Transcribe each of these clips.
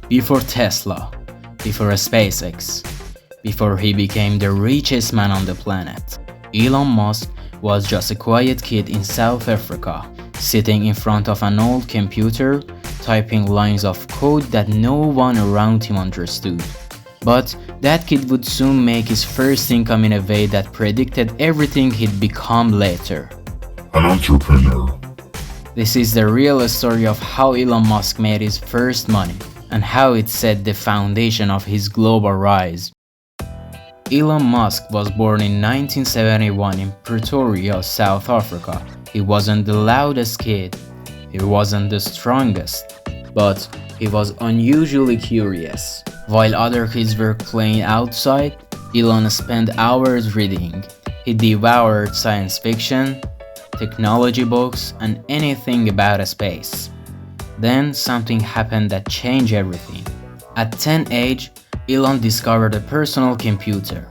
Before Tesla, before SpaceX, before he became the richest man on the planet, Elon Musk was just a quiet kid in South Africa, sitting in front of an old computer, typing lines of code that no one around him understood. But that kid would soon make his first income in a way that predicted everything he'd become later. An entrepreneur. This is the real story of how Elon Musk made his first money and how it set the foundation of his global rise. Elon Musk was born in 1971 in Pretoria, South Africa. He wasn't the loudest kid, he wasn't the strongest, but he was unusually curious. While other kids were playing outside, Elon spent hours reading. He devoured science fiction, technology books, and anything about space. Then something happened that changed everything. At 10 age, Elon discovered a personal computer,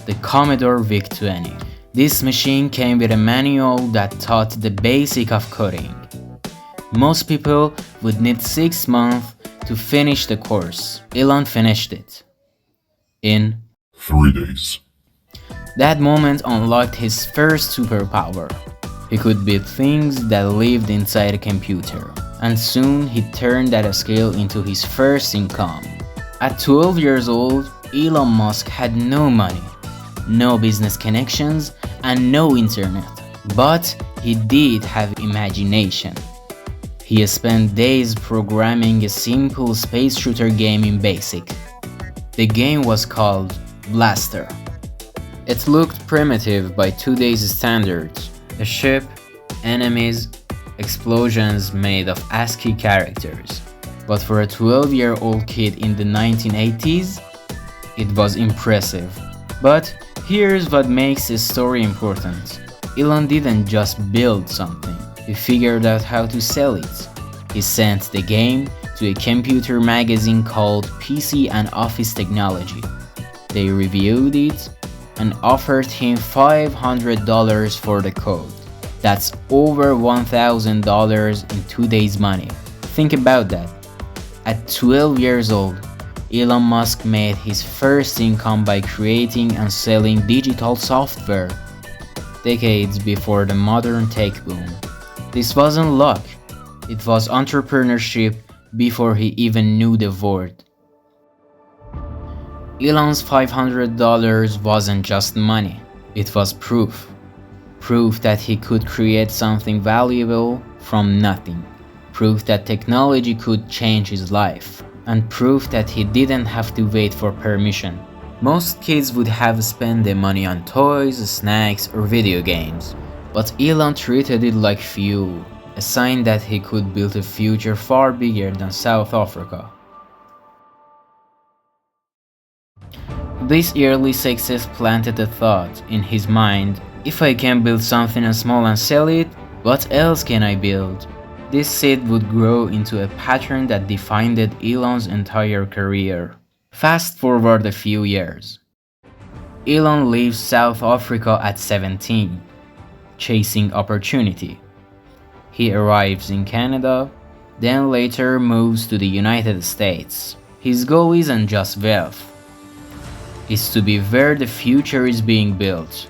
the Commodore VIC-20. This machine came with a manual that taught the basic of coding. Most people would need 6 months to finish the course. Elon finished it in 3 days. That moment unlocked his first superpower. He could build things that lived inside a computer, and soon he turned that skill into his first income. At 12 years old, Elon Musk had no money, no business connections, and no internet. But he did have imagination. He spent days programming a simple space shooter game in BASIC. The game was called Blaster. It looked primitive by today's standards. A ship, enemies, explosions made of ASCII characters. But for a 12-year-old kid in the 1980s, it was impressive. But here's what makes this story important. Elon didn't just build something, he figured out how to sell it. He sent the game to a computer magazine called PC and Office Technology. They reviewed it and offered him $500 for the code. That's over $1,000 in today's money. Think about that. At 12 years old, Elon Musk made his first income by creating and selling digital software, decades before the modern tech boom. This wasn't luck, it was entrepreneurship before he even knew the word. Elon's $500 wasn't just money, it was proof. Proof that he could create something valuable from nothing. Proof that technology could change his life. And proof that he didn't have to wait for permission. Most kids would have spent their money on toys, snacks, or video games. But Elon treated it like fuel, a sign that he could build a future far bigger than South Africa. This early success planted a thought in his mind: if I can build something small and sell it, what else can I build? This seed would grow into a pattern that defined Elon's entire career. Fast forward a few years. Elon leaves South Africa at 17, chasing opportunity. He arrives in Canada, then later moves to the United States. His goal isn't just wealth. It's to be where the future is being built.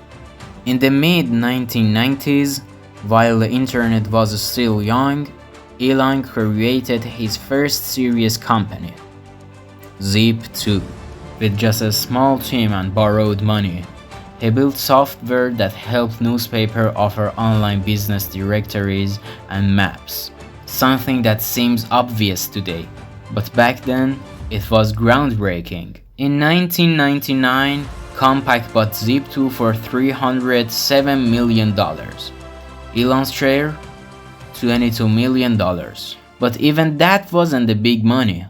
In the mid-1990s, while the internet was still young, Elon created his first serious company, Zip2. With just a small team and borrowed money, he built software that helped newspapers offer online business directories and maps, something that seems obvious today, but back then it was groundbreaking. In 1999, Compaq bought Zip2 for $307 million. Elon's share? $22 million. But even that wasn't the big money.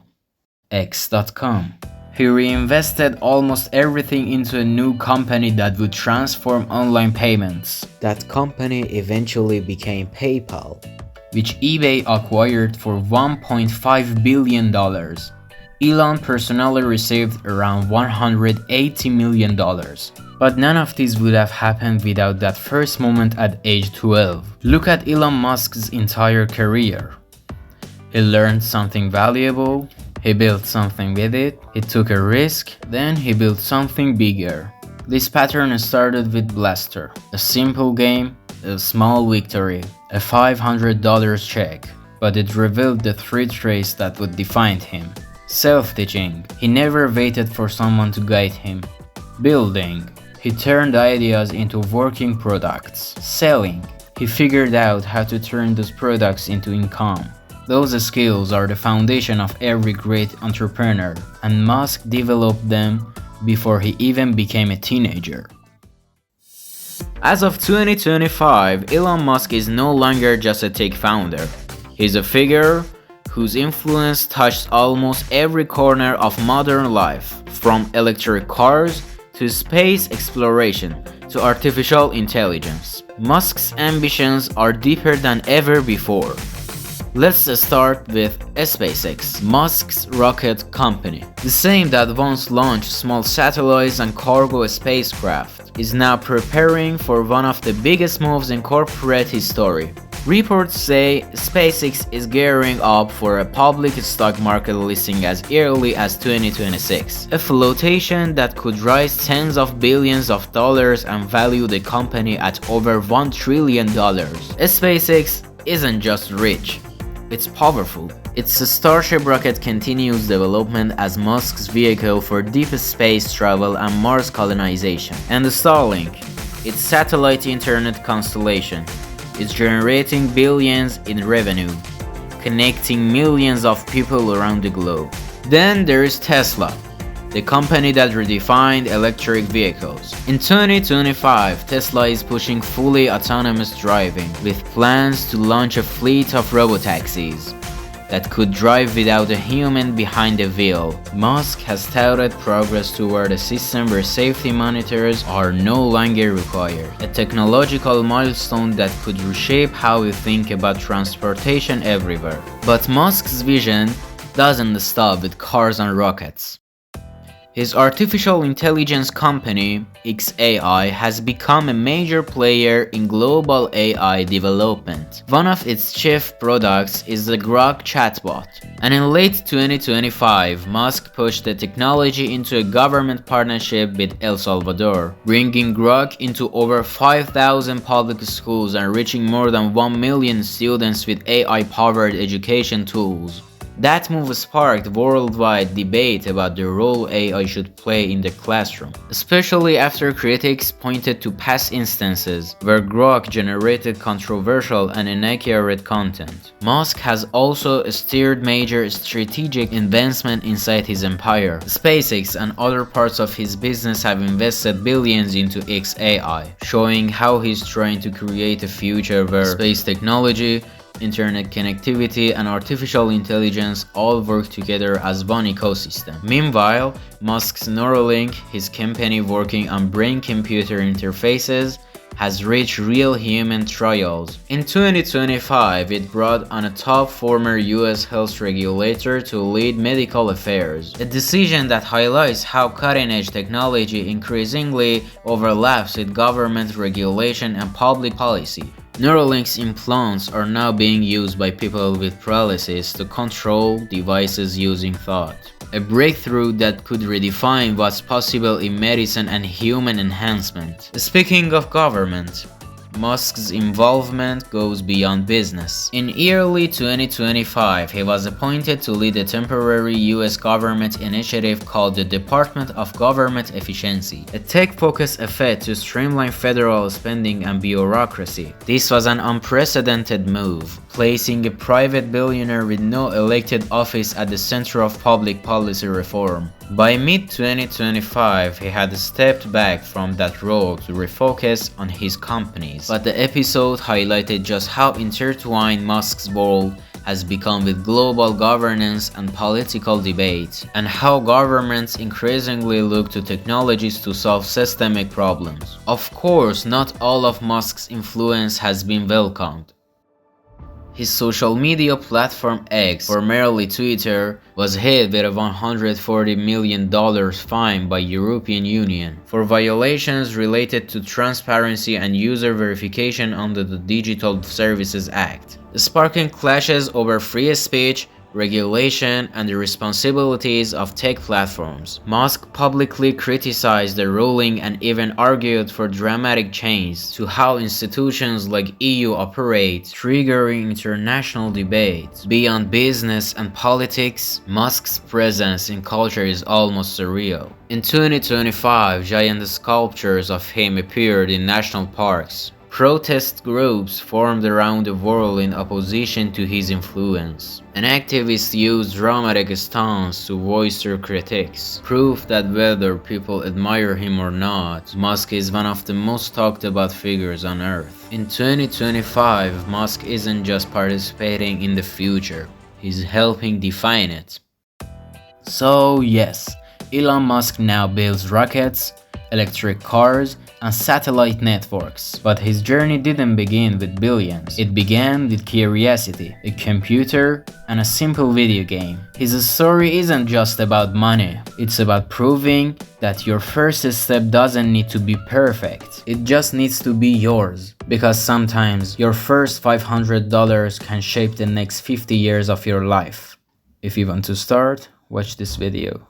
X.com. He reinvested almost everything into a new company that would transform online payments. That company eventually became PayPal, which eBay acquired for $1.5 billion. Elon personally received around $180 million. But none of this would have happened without that first moment at age 12. Look at Elon Musk's entire career. He learned something valuable, He built something with it, he took a risk, then he built something bigger. This pattern started with Blaster, a simple game, a small victory, a $500 check, but it revealed the three traits that would define him. Self-teaching, he never waited for someone to guide him. Building, he turned ideas into working products. Selling, he figured out how to turn those products into income. Those skills are the foundation of every great entrepreneur, and Musk developed them before he even became a teenager. As of 2025, Elon Musk is no longer just a tech founder. He's a figure whose influence touched almost every corner of modern life, from electric cars to space exploration to artificial intelligence. Musk's ambitions are deeper than ever before. Let's start with SpaceX, Musk's rocket company. The same that once launched small satellites and cargo spacecraft is now preparing for one of the biggest moves in corporate history. Reports say SpaceX is gearing up for a public stock market listing as early as 2026, a flotation that could rise tens of billions of dollars and value the company at over $1 trillion. SpaceX isn't just rich, it's powerful. Its Starship rocket continues development as Musk's vehicle for deep space travel and Mars colonization. And Starlink, its satellite internet constellation, is generating billions in revenue, connecting millions of people around the globe. Then there is Tesla, the company that redefined electric vehicles. In 2025, Tesla is pushing fully autonomous driving, with plans to launch a fleet of robotaxis that could drive without a human behind the wheel. Musk has touted progress toward a system where safety monitors are no longer required, a technological milestone that could reshape how we think about transportation everywhere. But Musk's vision doesn't stop with cars and rockets. His artificial intelligence company, xAI, has become a major player in global AI development. One of its chief products is the Grok chatbot. And in late 2025, Musk pushed the technology into a government partnership with El Salvador, bringing Grok into over 5,000 public schools and reaching more than 1 million students with AI-powered education tools. That move sparked worldwide debate about the role AI should play in the classroom, especially after critics pointed to past instances where Grok generated controversial and inaccurate content. Musk has also steered major strategic investment inside his empire. SpaceX and other parts of his business have invested billions into xAI, showing how he's trying to create a future where space technology, internet connectivity, and artificial intelligence all work together as one ecosystem. Meanwhile, Musk's Neuralink, his company working on brain-computer interfaces, has reached real human trials. In 2025, it brought on a top former US health regulator to lead medical affairs, a decision that highlights how cutting-edge technology increasingly overlaps with government regulation and public policy. Neuralink's implants are now being used by people with paralysis to control devices using thought, a breakthrough that could redefine what's possible in medicine and human enhancement. Speaking of government, Musk's involvement goes beyond business. In early 2025, he was appointed to lead a temporary US government initiative called the Department of Government Efficiency, a tech-focused effort to streamline federal spending and bureaucracy. This was an unprecedented move, placing a private billionaire with no elected office at the center of public policy reform. By mid-2025, he had stepped back from that role to refocus on his companies. But the episode highlighted just how intertwined Musk's world has become with global governance and political debate, and how governments increasingly look to technologies to solve systemic problems. Of course, not all of Musk's influence has been welcomed. His social media platform X, formerly Twitter, was hit with a $140 million fine by European Union for violations related to transparency and user verification under the Digital Services Act, sparking clashes over free speech, regulation, and the responsibilities of tech platforms. Musk publicly criticized the ruling and even argued for dramatic change to how institutions like EU operate, triggering international debates. Beyond business and politics, Musk's presence in culture is almost surreal. In 2025, giant sculptures of him appeared in national parks. Protest groups formed around the world in opposition to his influence, and activists used dramatic stunts to voice their critiques. Proof that whether people admire him or not, Musk is one of the most talked about figures on Earth. In 2025, Musk isn't just participating in the future, he's helping define it. So yes, Elon Musk now builds rockets, electric cars, and satellite networks. But his journey didn't begin with billions. It began with curiosity, a computer, and a simple video game. His story isn't just about money. It's about proving that your first step doesn't need to be perfect. It just needs to be yours. Because sometimes your first $500 can shape the next 50 years of your life. If you want to start, watch this video.